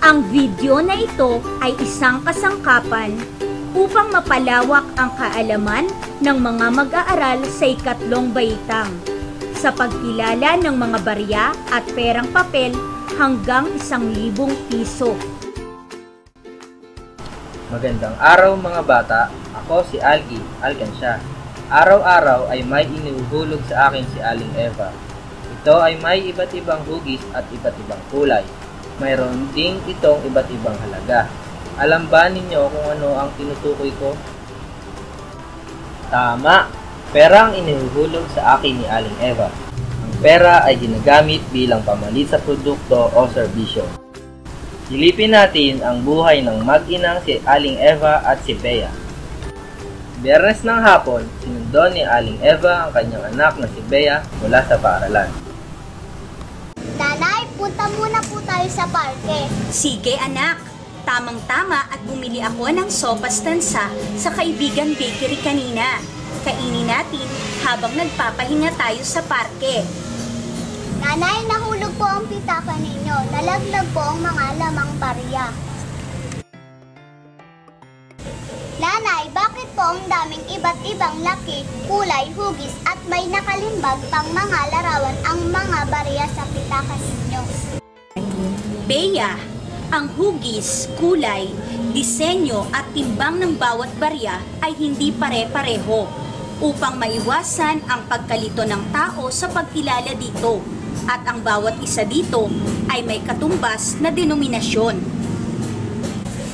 Ang video na ito ay isang kasangkapan upang mapalawak ang kaalaman ng mga mag-aaral sa ikatlong baitang sa pagkilala ng mga barya at perang papel hanggang 1,000 piso. Magandang araw mga bata, ako si Algie Alcansya. Araw-araw ay may inihuhulog sa akin si Aling Eva. Ito ay may iba't ibang hugis at iba't ibang kulay. Mayroon ding itong iba't ibang halaga. Alam ba ninyo kung ano ang tinutukoy ko? Tama! Pera ang inihuhulog sa akin ni Aling Eva. Ang pera ay ginagamit bilang pamalit sa produkto o serbisyo. Silipin natin ang buhay ng mag-inang si Aling Eva at si Bea. Biyernes ng hapon, sinundo ni Aling Eva ang kanyang anak na si Bea mula sa paaralan. Nanay, punta muna po tayo sa parke. Sige anak, tamang-tama at bumili ako ng sopas tansa sa Kaibigan Bakery kanina. Kainin natin habang nagpapahinga tayo sa parke. Nanay, nahulog po ang pitaka ninyo. Nalaglag po ang mga lamang barya. Nanay, bakit po ang daming iba't ibang laki, kulay, hugis at may nakalimbag pang mga larawan ang mga barya sa pitaka ninyo? Bea, ang hugis, kulay, disenyo at timbang ng bawat barya ay hindi pare-pareho upang maiwasan ang pagkalito ng tao sa pagkilala dito at ang bawat isa dito ay may katumbas na denominasyon.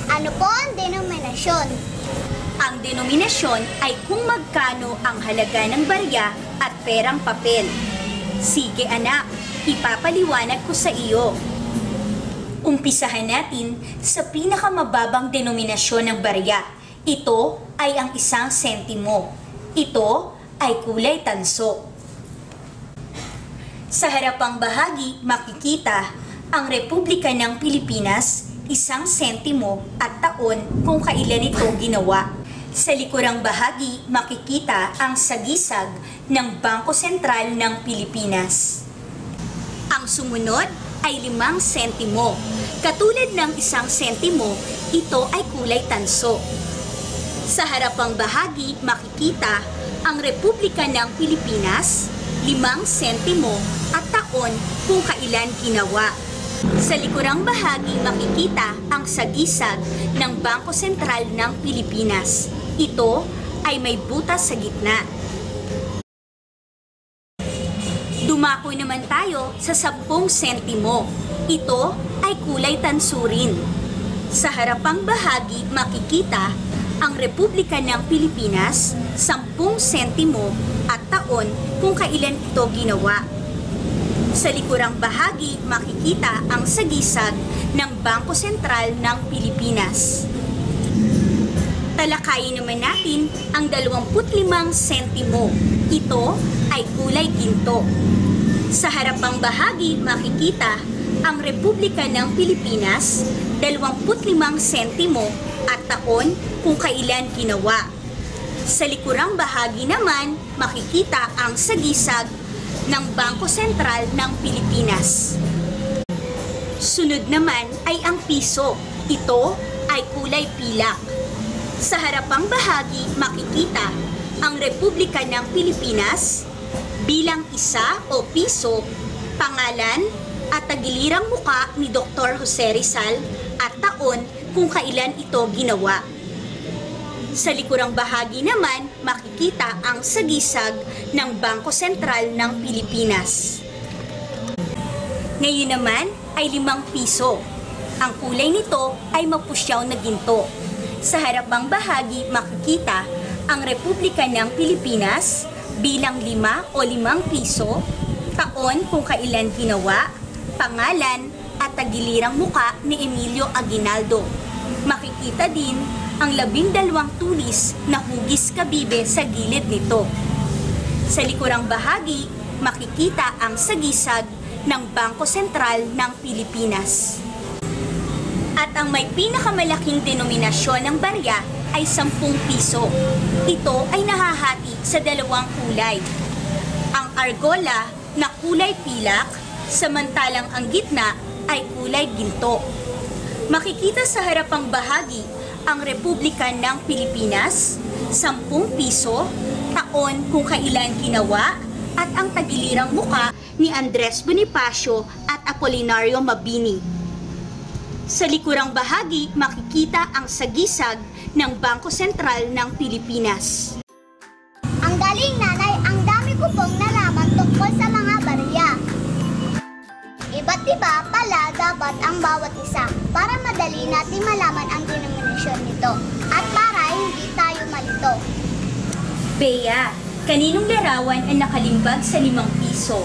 Ano po ang denominasyon? Ang denominasyon ay kung magkano ang halaga ng barya at perang papel. Sige anak, ipapaliwanag ko sa iyo. Umpisahan natin sa pinakamababang denominasyon ng barya. Ito ay ang 1 sentimo. Ito ay kulay tanso. Sa harapang bahagi makikita ang Republika ng Pilipinas, 1 sentimo at taon kung kailan ito ginawa. Sa likurang bahagi makikita ang sagisag ng Bangko Sentral ng Pilipinas. Ang sumunod ay 5 sentimo. Katulad ng 1 sentimo, ito ay kulay tanso. Sa harapang bahagi makikita ang Republika ng Pilipinas, 5 sentimo at taon kung kailan ginawa. Sa likurang bahagi makikita ang sagisag ng Bangko Sentral ng Pilipinas. Ito ay may butas sa gitna. Dumako naman tayo sa 10 sentimo. Ito ay kulay tansurin. Sa harapang bahagi makikita ang Republika ng Pilipinas, 10 sentimo at taon kung kailan ito ginawa. Sa likurang bahagi makikita ang sagisag ng Bangko Sentral ng Pilipinas. Talakayin naman natin ang 25 sentimo. Ito ay kulay ginto. Sa harapang bahagi makikita ang Republika ng Pilipinas, 25 sentimo at taon kung kailan ginawa. Sa likurang bahagi naman makikita ang sagisag ng Bangko Sentral ng Pilipinas. Sunod naman ay ang piso. Ito ay kulay pilak. Sa harapang bahagi makikita ang Republika ng Pilipinas, bilang 1 o piso, pangalan at tagilirang muka ni Dr. Jose Rizal at taon kung kailan ito ginawa. Sa likurang bahagi naman makikita ang sagisag ng Bangko Sentral ng Pilipinas. Ngayon naman ay 5 piso. Ang kulay nito ay mapusyaw na ginto. Sa harapang bahagi makikita ang Republika ng Pilipinas bilang 5 o 5 piso, taon kung kailan ginawa, pangalan at tagilirang muka ni Emilio Aguinaldo. Makikita din ang 12 tulis na hugis kabibe sa gilid nito. Sa likurang bahagi makikita ang sagisag ng Bangko Sentral ng Pilipinas. At ang may pinakamalaking denominasyon ng barya ay 10 piso. Ito ay nahahati sa 2 kulay. Ang argola na kulay pilak, samantalang ang gitna ay kulay ginto. Makikita sa harapang bahagi ang Republika ng Pilipinas, 10 piso, taon kung kailan ginawa, at ang tagilirang muka ni Andres Bonifacio at Apolinario Mabini. Sa likurang bahagi, makikita ang sagisag ng Bangko Sentral ng Pilipinas. Ang galing, nanay! Ang dami ko pong nalaman tungkol sa mga barya. Iba't iba pala dapat ang bawat isa para madali natin malaman ang denominasyon nito at para hindi tayo malito. Bea, kaninong larawan ang nakalimbag sa 5 piso?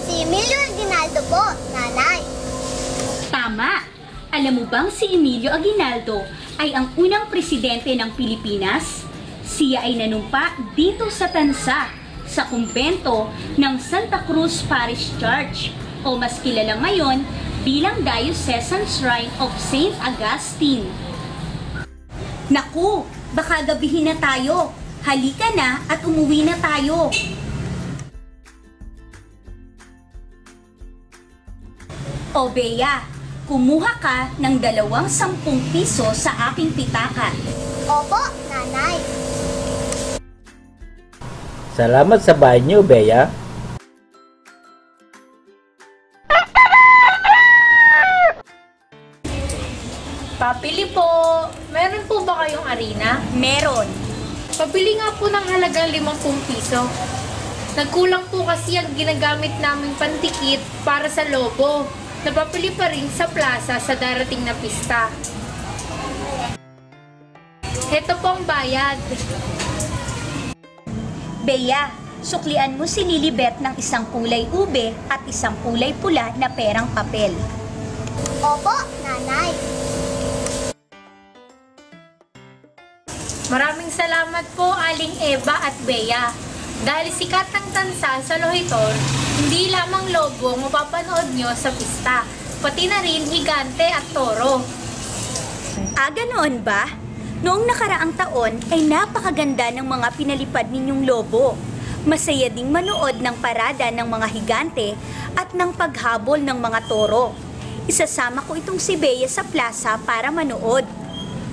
Si Emilio Aguinaldo po, nanay. Tama! Alam mo bang si Emilio Aguinaldo ay ang unang presidente ng Pilipinas? Siya ay nanumpa dito sa Tansa, sa kumbento ng Santa Cruz Parish Church o mas kilala ngayon bilang Diocesan Shrine of St. Augustine. Naku, baka gabihin na tayo. Halika na at umuwi na tayo. O Bea, kumuha ka ng 20 piso sa aking pitaka. Opo, nanay. Salamat sa banyo, Bea. Papili po. Meron po ba kayong arena? Meron. Pabili nga po ng halagang 50 piso. Nagkulang po kasi ang ginagamit naming pandikit para sa lobo. Napapili pa rin sa plaza sa darating na pista. Heto po ang bayad. Bea, suklian mo si Lilibet ng isang kulay ube at isang kulay pula na perang papel. Opo, nanay. Maraming salamat po, Aling Eva at Bea. Dahil sikat ang tansa sa Lohitor, hindi lamang lobo ang mapapanood nyo sa pista, pati na rin higante at toro. Ganoon ba? Noong nakaraang taon ay napakaganda ng mga pinalipad ninyong lobo. Masaya ding manood ng parada ng mga higante at ng paghabol ng mga toro. Isasama ko itong si Bea sa plaza para manood.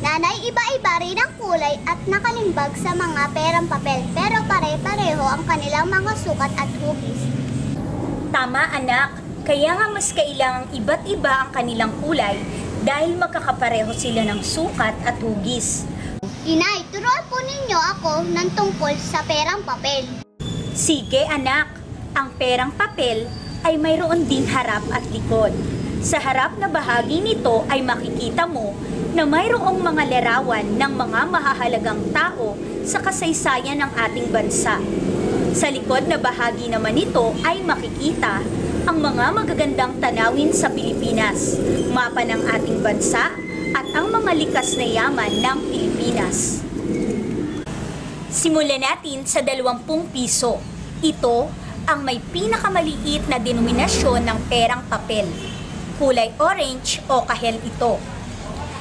Nanay, iba-iba rin ang kulay at nakalimbag sa mga perang papel, pero pare-pareho ang kanilang mga sukat at hugis. Tama anak, kaya nga mas kailangang iba't iba ang kanilang kulay dahil magkakapareho sila ng sukat at hugis. Inay, turuan po ninyo ako ng tungkol sa perang papel. Sige anak, ang perang papel ay mayroon ding harap at likod. Sa harap na bahagi nito ay makikita mo na mayroong mga larawan ng mga mahahalagang tao sa kasaysayan ng ating bansa. Sa likod na bahagi naman nito ay makikita ang mga magagandang tanawin sa Pilipinas, mapa ng ating bansa at ang mga likas na yaman ng Pilipinas. Simulan natin sa 20 piso. Ito ang may pinakamaliit na denominasyon ng perang papel. Kulay orange o kahel ito.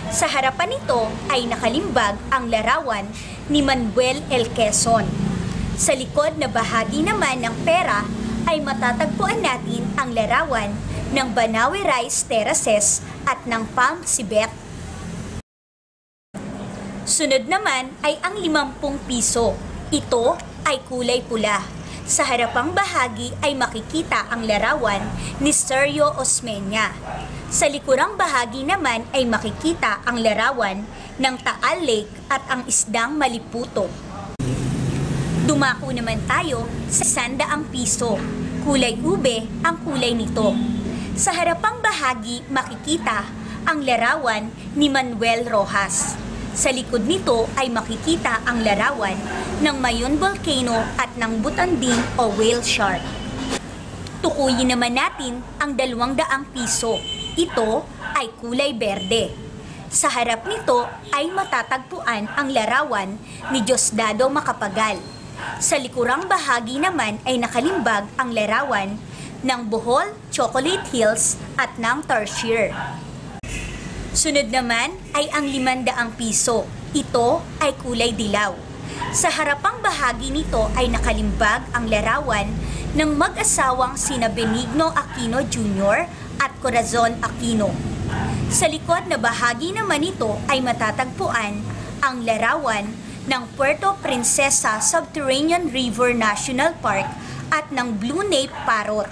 Sa harapan nito ay nakalimbag ang larawan ni Manuel L. Quezon. Sa likod na bahagi naman ng pera ay matatagpuan natin ang larawan ng Banawe Rice Terraces at ng Palm Sibet. Sunod naman ay ang 50 piso. Ito ay kulay pula. Sa harapang bahagi ay makikita ang larawan ni Sergio Osmeña. Sa likurang bahagi naman ay makikita ang larawan ng Taal Lake at ang isdang Maliputo. Dumako naman tayo sa 100 piso. Kulay ube ang kulay nito. Sa harapang bahagi makikita ang larawan ni Manuel Rojas. Sa likod nito ay makikita ang larawan ng Mayon Volcano at ng Butanding o whale shark. Tukuyin naman natin ang 200 piso. Ito ay kulay berde. Sa harap nito ay matatagpuan ang larawan ni Diosdado Macapagal. Sa likurang bahagi naman ay nakalimbag ang larawan ng Bohol, Chocolate Hills at ng Tarsier. Sunod naman ay ang 500 piso. Ito ay kulay dilaw. Sa harapang bahagi nito ay nakalimbag ang larawan ng mag-asawang sina Benigno Aquino Jr. at Corazon Aquino. Sa likod na bahagi naman nito ay matatagpuan ang larawan ng Puerto Princesa Subterranean River National Park at ng Blue Nape Parrot.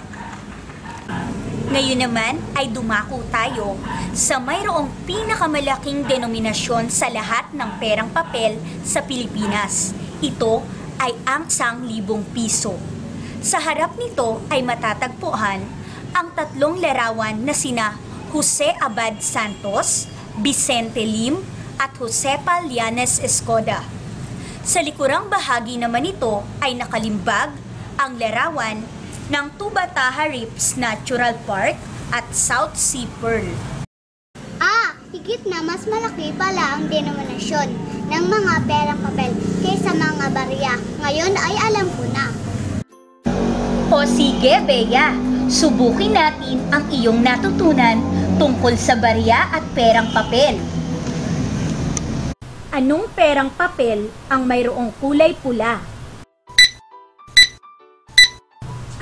Ngayon naman ay dumako tayo sa mayroong pinakamalaking denominasyon sa lahat ng perang papel sa Pilipinas. Ito ay ang 1,000 piso. Sa harap nito ay matatagpuan ang tatlong larawan na sina Jose Abad Santos, Vicente Lim, at Josepa Llanes Escoda. Sa likurang bahagi naman nito ay nakalimbag ang larawan ng Tubataha Reefs Natural Park at South Sea Pearl. Higit na mas malaki pala ang denominasyon ng mga perang papel kaysa mga barya. Ngayon ay alam ko na. O sige, Bea, subukin natin ang iyong natutunan tungkol sa barya at perang papel. Anong perang papel ang mayroong kulay pula?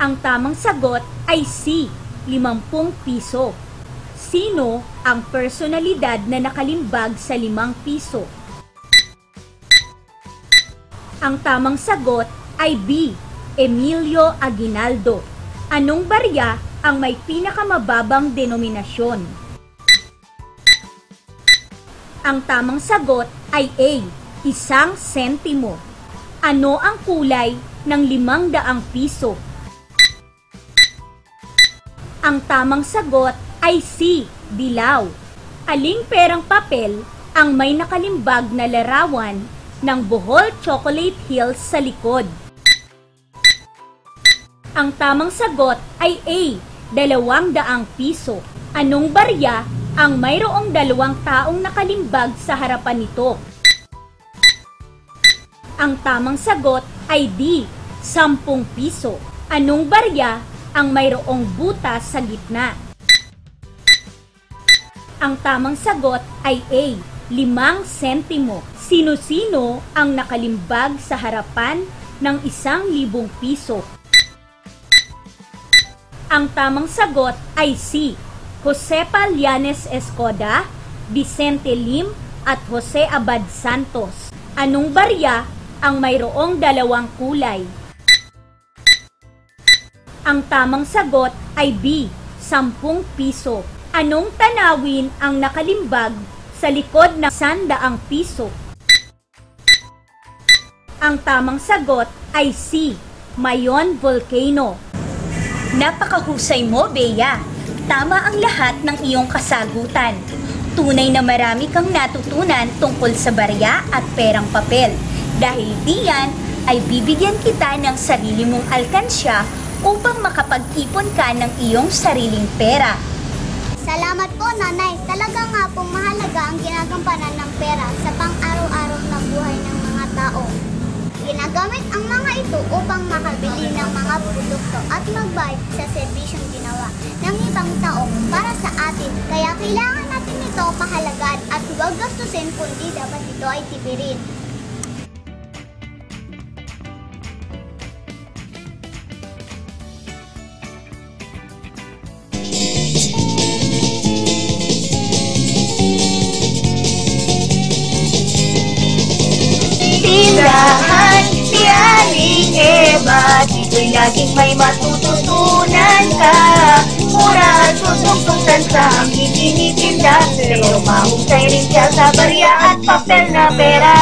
Ang tamang sagot ay C, 50 piso. Sino ang personalidad na nakalimbag sa 5 piso? Ang tamang sagot ay B, Emilio Aguinaldo. Anong barya ang may pinakamababang denominasyon? Ang tamang sagot ay A, 1 sentimo. Ano ang kulay ng 500 piso? Ang tamang sagot ay C, dilaw. Aling perang papel ang may nakalimbag na larawan ng Bohol Chocolate Hills sa likod? Ang tamang sagot ay A, 200 piso. Anong barya ang mayroong 2 taong nakalimbag sa harapan nito? Ang tamang sagot ay D, 10 piso. Anong barya ang mayroong butas sa gitna? Ang tamang sagot ay A, 5 sentimo. Sino-sino ang nakalimbag sa harapan ng 1,000 piso? Ang tamang sagot ay C, Josepa Llanes Escoda, Vicente Lim, at Jose Abad Santos. Anong barya ang mayroong 2 kulay? Ang tamang sagot ay B, 10 piso. Anong tanawin ang nakalimbag sa likod ng 100 piso? Ang tamang sagot ay C, Mayon Volcano. Napakahusay mo, Bea. Tama ang lahat ng iyong kasagutan. Tunay na marami kang natutunan tungkol sa barya at perang papel. Dahil diyan ay bibigyan kita ng sarili mong alkansya upang makapag-ipon ka ng iyong sariling pera. Salamat po, Nanay. Talaga nga pong mahalaga ang ginagampanan ng pera sa pang-araw-araw na buhay ng mga tao. Ginagamit ang mga ito upang makabili ng mga produkto at magbayad sa serbisyong ginawa ng ibang tao para sa atin. Kaya kailangan natin ito pahalagaan at huwag gastusin kundi dapat ito ay tipirin. Tindahan ni Aling Eva, dito'y laging may matututunan ka. Mura at susong tansa ang itinitinda, pero mahusay rin siya sa barya at papel na pera.